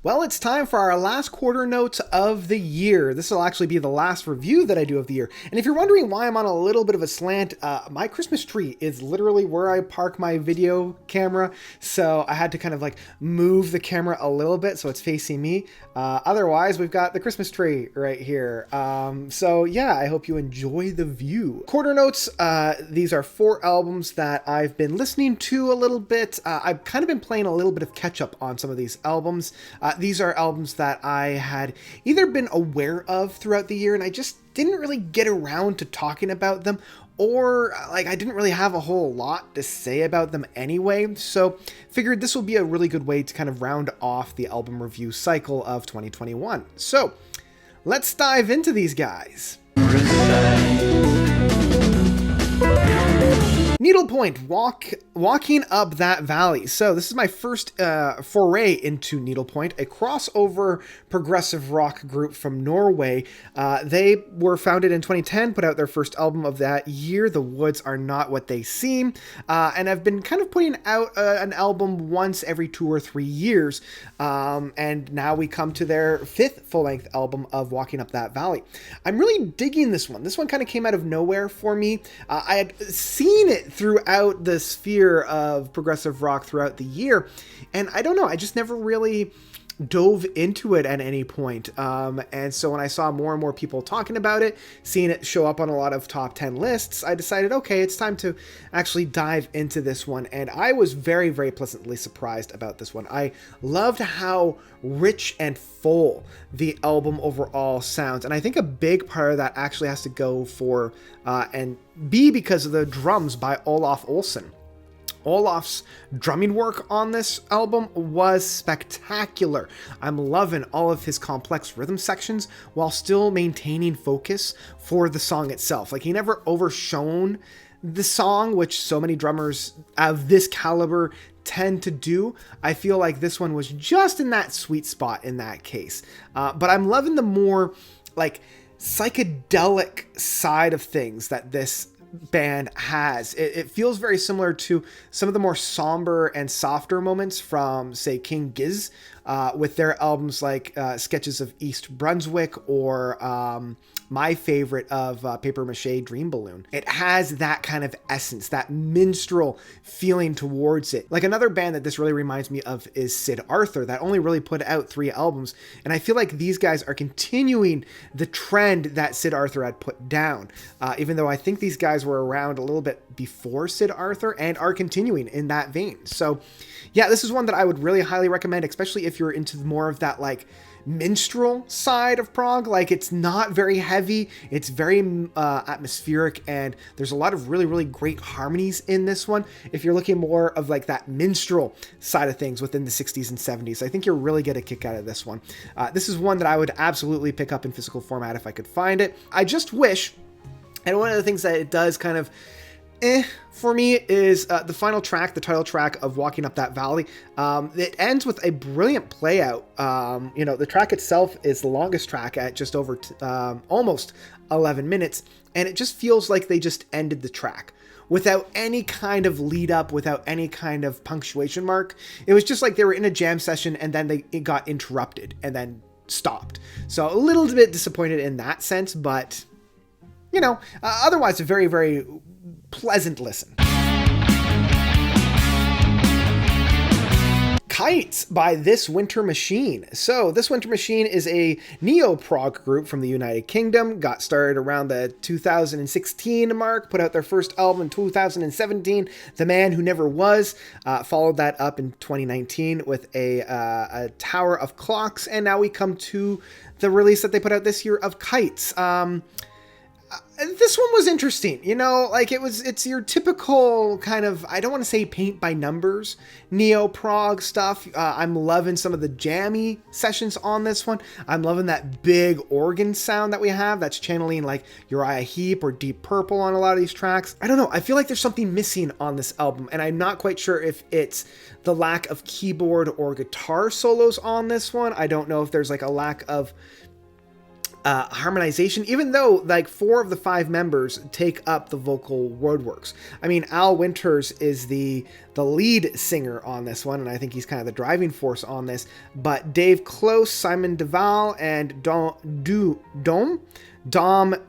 Well, it's time for our last quarter notes of the year. This will actually be the last review that I do of the year. And if you're wondering why I'm on a little bit of a slant, my Christmas tree is literally where I park my video camera. So I had to kind of like move the camera a little bit so it's facing me. Otherwise, we've got the Christmas tree right here. So yeah, I hope you enjoy the view. Quarter notes, these are 4 albums that I've been listening to a little bit. I've kind of been playing a little bit of catch up on some of these albums. These are albums that I had either been aware of throughout the year and I just didn't really get around to talking about them, or like I didn't really have a whole lot to say about them anyway. So figured this will be a really good way to kind of round off the album review cycle of 2021. So let's dive into these guys. Needlepoint, Walking Up That Valley. So this is my first foray into Needlepoint, a crossover progressive rock group from Norway. They were founded in 2010, put out their first album of that year, The Woods Are Not What They Seem, and I've been kind of putting out an album once every 2 or 3 years, and now we come to their 5th full-length album of Walking Up That Valley. I'm really digging this one. This one kind of came out of nowhere for me. I had seen it throughout the sphere of progressive rock throughout the year, and I don't know, I just never really dove into it at any point. And so when I saw more and more people talking about it, seeing it show up on a lot of top 10 lists, I decided, okay, it's time to actually dive into this one. And I was very, very pleasantly surprised about this one. I loved how rich and full the album overall sounds. And I think a big part of that actually has to go for, and be because of the drums by Olaf Olsen. Olaf's drumming work on this album was spectacular. I'm loving all of his complex rhythm sections while still maintaining focus for the song itself. Like, he never overshone the song, which so many drummers of this caliber tend to do. I feel like this one was just in that sweet spot in that case. But I'm loving the more like psychedelic side of things that this band has. It feels very similar to some of the more somber and softer moments from, say, King Giz, with their albums like Sketches of East Brunswick, or my favorite of Paper Mache Dream Balloon. It has that kind of essence, that minstrel feeling towards it. Like, another band that this really reminds me of is Sid Arthur, that only really put out 3 albums, and I feel like these guys are continuing the trend that Sid Arthur had put down, even though I think these guys were around a little bit before Sid Arthur and are continuing in that vein. So yeah, this is one that I would really highly recommend, especially if you're into more of that like minstrel side of prog. Like, it's not very heavy, it's very atmospheric, and there's a lot of really, really great harmonies in this one. If you're looking more of like that minstrel side of things within the 60s and 70s, I think you'll really get a kick out of this one. This is one that I would absolutely pick up in physical format if I could find it. I just wish, and one of the things that it does kind of for me is the final track, the title track of Walking Up That Valley. It ends with a brilliant play out. The track itself is the longest track at just over almost 11 minutes, and it just feels like they just ended the track without any kind of lead up, without any kind of punctuation mark. It was just like they were in a jam session and then it got interrupted and then stopped. So a little bit disappointed in that sense, but otherwise a very, very pleasant listen. Kites by This Winter Machine. So This Winter Machine is a neo-prog group from the United Kingdom. Got started around the 2016 mark, put out their first album in 2017, The Man Who Never Was. Followed that up in 2019 with a Tower of Clocks, and now we come to the release that they put out this year of Kites. This one was interesting, it's your typical kind of, I don't want to say paint by numbers, neo-prog stuff. I'm loving some of the jammy sessions on this one. I'm loving that big organ sound that we have that's channeling like Uriah Heep or Deep Purple on a lot of these tracks. I don't know, I feel like there's something missing on this album, and I'm not quite sure if it's the lack of keyboard or guitar solos on this one. I don't know if there's like a lack of harmonization, even though like 4 of the 5 members take up the vocal woodworks. I mean, Al Winters is the lead singer on this one, and I think he's kind of the driving force on this, but Dave Close, Simon Duval, and Dom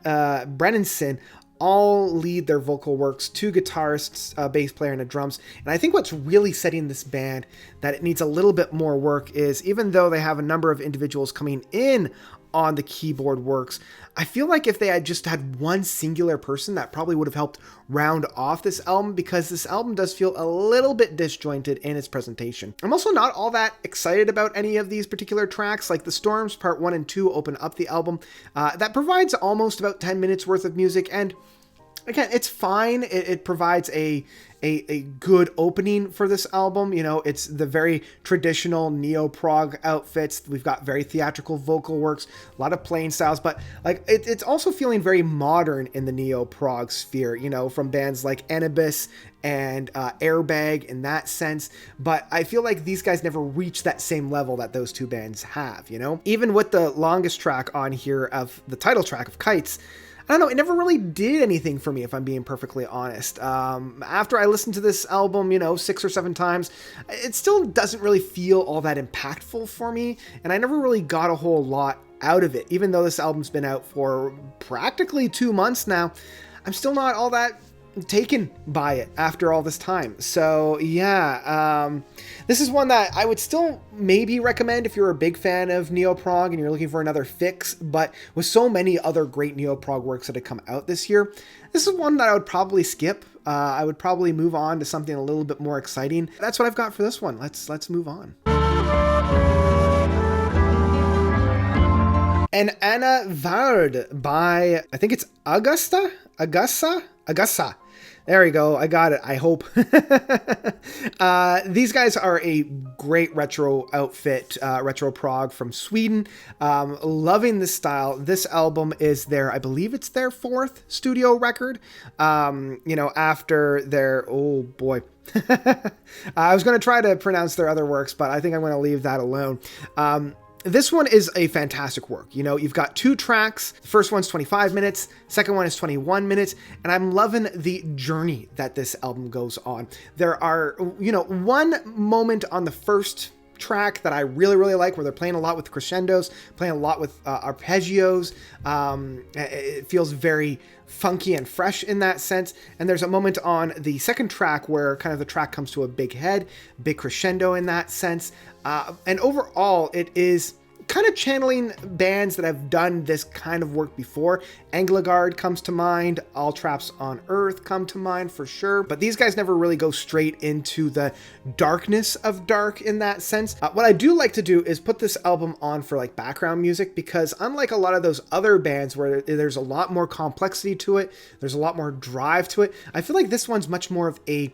Brennanson all lead their vocal works, 2 guitarists, a bass player, and a drums. And I think what's really setting this band that it needs a little bit more work is, even though they have a number of individuals coming in on the keyboard works, I feel like if they had just had one singular person, that probably would have helped round off this album, because this album does feel a little bit disjointed in its presentation. I'm also not all that excited about any of these particular tracks. Like The Storms Part 1 and 2 open up the album. That provides almost about 10 minutes worth of music, and again, it's fine. It provides a good opening for this album. You know, it's the very traditional neo-prog outfits. We've got very theatrical vocal works, a lot of playing styles, but like it's also feeling very modern in the neo-prog sphere, you know, from bands like Anubis and Airbag in that sense. But I feel like these guys never reached that same level that those 2 bands have, you know? Even with the longest track on here of the title track of Kites, I don't know, it never really did anything for me, if I'm being perfectly honest. After I listened to this album, you know, 6 or 7 times, it still doesn't really feel all that impactful for me, and I never really got a whole lot out of it. Even though this album's been out for practically 2 months now, I'm still not all that taken by it after all this time. So yeah, this is one that I would still maybe recommend if you're a big fan of neo-prog and you're looking for another fix, but with so many other great neo-prog works that have come out this year, this is one that I would probably skip. I would probably move on to something a little bit more exciting. That's what I've got for this one. Let's move on. And Anna Vard by, I think it's Agusa. There we go. I got it. I hope. These guys are a great retro outfit, retro prog from Sweden. Loving this style. This album is their, I believe it's their 4th studio record. You know, after their, oh boy. I was going to try to pronounce their other works, but I think I'm going to leave that alone. This one is a fantastic work. You know, you've got 2 tracks. The first one's 25 minutes. Second one is 21 minutes. And I'm loving the journey that this album goes on. There are, you know, one moment on the first track that I really, really like, where they're playing a lot with crescendos, playing a lot with arpeggios. It feels very funky and fresh in that sense. And there's a moment on the second track where kind of the track comes to a big head, big crescendo in that sense. And overall, it is kind of channeling bands that have done this kind of work before. Engelgard comes to mind, All Traps on Earth come to mind for sure, but these guys never really go straight into the darkness of dark in that sense. What I do like to do is put this album on for like background music, because unlike a lot of those other bands where there's a lot more complexity to it, there's a lot more drive to it, I feel like this one's much more of a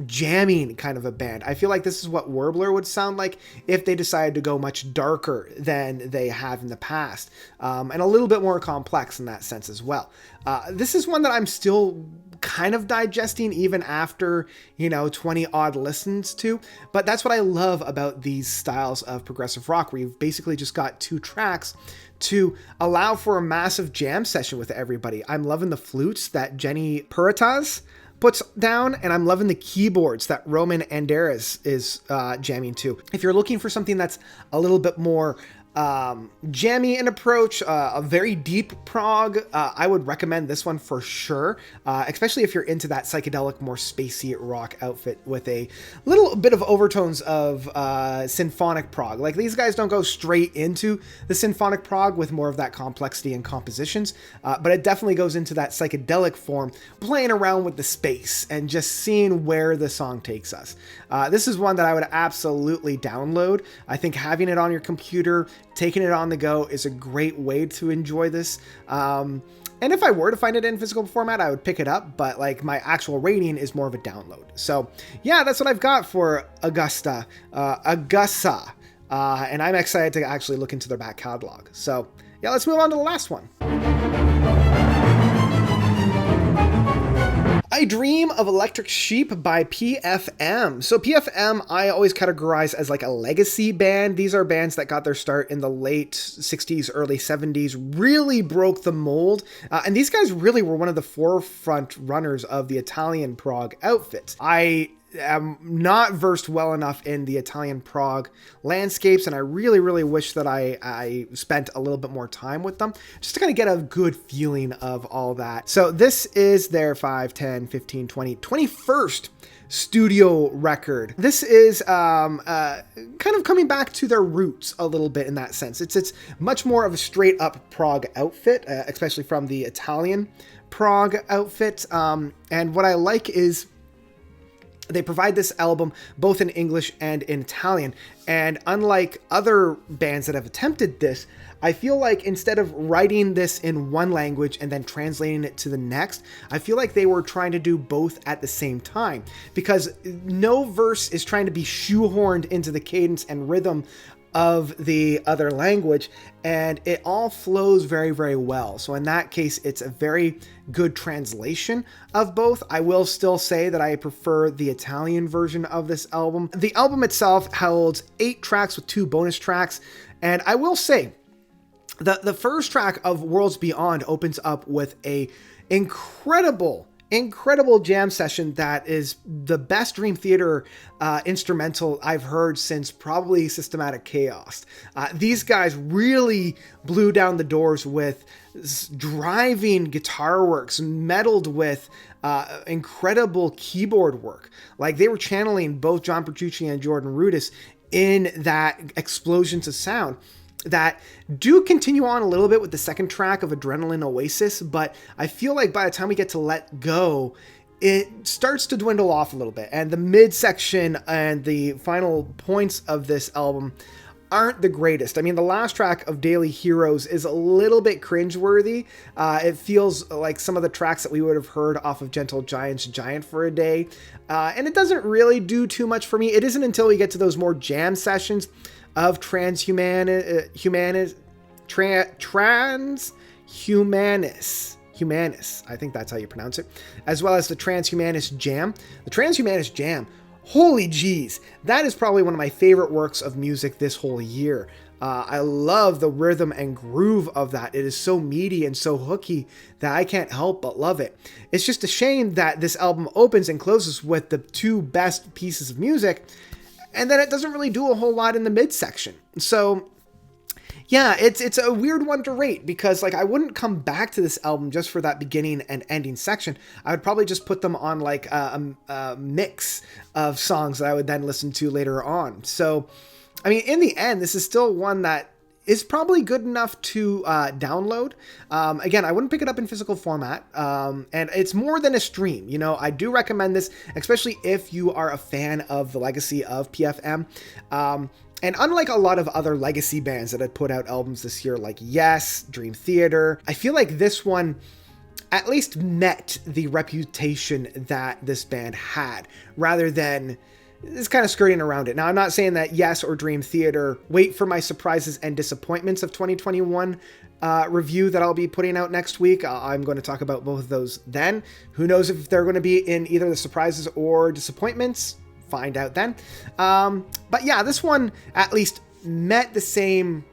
jamming kind of a band. I feel like this is what Warbler would sound like if they decided to go much darker than they have in the past, and a little bit more complex in that sense as well. This is one that I'm still kind of digesting even after, you know, 20 odd listens to, but that's what I love about these styles of progressive rock, where you've basically just got 2 tracks to allow for a massive jam session with everybody. I'm loving the flutes that Jenny Puritas puts down, and I'm loving the keyboards that Roman Anderes is jamming to. If you're looking for something that's a little bit more jammy in approach, a very deep prog, I would recommend this one for sure, especially if you're into that psychedelic, more spacey rock outfit with a little bit of overtones of symphonic prog. Like, these guys don't go straight into the symphonic prog with more of that complexity and compositions, but it definitely goes into that psychedelic form, playing around with the space and just seeing where the song takes us. This is one that I would absolutely download. I think having it on your computer, taking it on the go, is a great way to enjoy this. And if I were to find it in physical format, I would pick it up, but like, my actual rating is more of a download. So yeah, that's what I've got for Agusa. And I'm excited to actually look into their back catalog. So yeah, let's move on to the last one. I Dream of Electric Sheep by PFM. So PFM, I always categorize as like a legacy band. These are bands that got their start in the late 60s, early 70s, really broke the mold. And these guys really were one of the forefront runners of the Italian prog outfit. I am not versed well enough in the Italian prog landscapes, and I really wish that I spent a little bit more time with them just to kind of get a good feeling of all that. So this is their 5, 10, 15, 20, 21st studio record. This is kind of coming back to their roots a little bit in that sense. It's much more of a straight up prog outfit, especially from the Italian prog outfit. And what I like is they provide this album both in English and in Italian. And unlike other bands that have attempted this, I feel like instead of writing this in one language and then translating it to the next, I feel like they were trying to do both at the same time, because no verse is trying to be shoehorned into the cadence and rhythm of the other language, and it all flows very well. So in that case, it's a very good translation of both. I will still say that I prefer the Italian version of this album. The album itself holds 8 tracks with 2 bonus tracks, and I will say the first track of Worlds Beyond opens up with a incredible jam session that is the best Dream Theater instrumental I've heard since probably Systematic Chaos. These guys really blew down the doors with driving guitar works, meddled with incredible keyboard work. Like, they were channeling both John Petrucci and Jordan Rudess in that explosions of sound that do continue on a little bit with the second track of Adrenaline Oasis, but I feel like by the time we get to Let Go, it starts to dwindle off a little bit, and the midsection and the final points of this album aren't the greatest. I mean, the last track of Daily Heroes is a little bit cringeworthy. It feels like some of the tracks that we would have heard off of Gentle Giant's Giant for a Day, and it doesn't really do too much for me. It isn't until we get to those more jam sessions of Transhumanis, I think that's how you pronounce it, as well as the Transhumanist Jam. The Transhumanist Jam, holy jeez, that is probably one of my favorite works of music this whole year. I love the rhythm and groove of that. It is so meaty and so hooky that I can't help but love it. It's just a shame that this album opens and closes with the 2 best pieces of music, and then it doesn't really do a whole lot in the midsection. So yeah, it's a weird one to rate, because like I wouldn't come back to this album just for that beginning and ending section. I would probably just put them on like a mix of songs that I would then listen to later on. So, I mean, in the end, this is still one that is probably good enough to download. Again, I wouldn't pick it up in physical format, and it's more than a stream. You know, I do recommend this, especially if you are a fan of the legacy of PFM. And unlike a lot of other legacy bands that had put out albums this year, like Yes, Dream Theater, I feel like this one at least met the reputation that this band had, rather than it's kind of skirting around it. Now, I'm not saying that Yes or Dream Theater wait for my surprises and disappointments of 2021 review that I'll be putting out next week. I'm going to talk about both of those then. Who knows if they're going to be in either the surprises or disappointments? Find out then. But yeah, this one at least met the same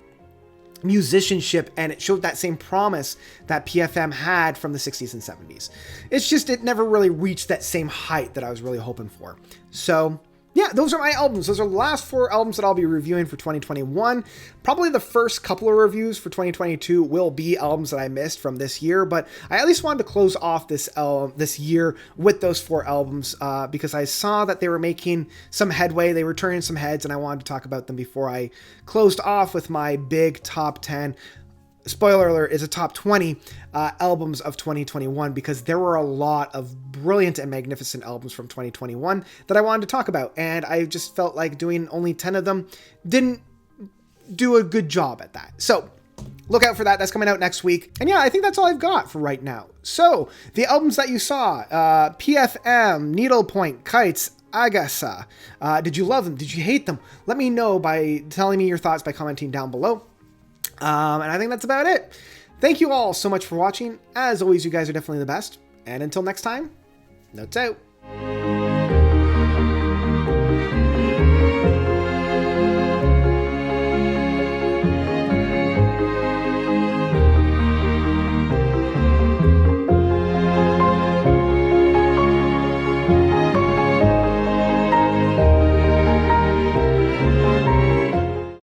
musicianship, and it showed that same promise that PFM had from the 60s and 70s. It's just, it never really reached that same height that I was really hoping for. So yeah, those are my albums. Those are the last 4 albums that I'll be reviewing for 2021. Probably the first couple of reviews for 2022 will be albums that I missed from this year, but I at least wanted to close off this year with those 4 albums because I saw that they were making some headway. They were turning some heads, and I wanted to talk about them before I closed off with my big top 10. Spoiler alert, is a top 20 albums of 2021, because there were a lot of brilliant and magnificent albums from 2021 that I wanted to talk about, and I just felt like doing only 10 of them didn't do a good job at that. So look out for that. That's coming out next week. And yeah, I think that's all I've got for right now. So the albums that you saw, PFM, Needlepoint, Kites, Agusa. Did you love them? Did you hate them? Let me know by telling me your thoughts by commenting down below. And I think that's about it. Thank you all so much for watching. As always, you guys are definitely the best. And until next time, Notes out.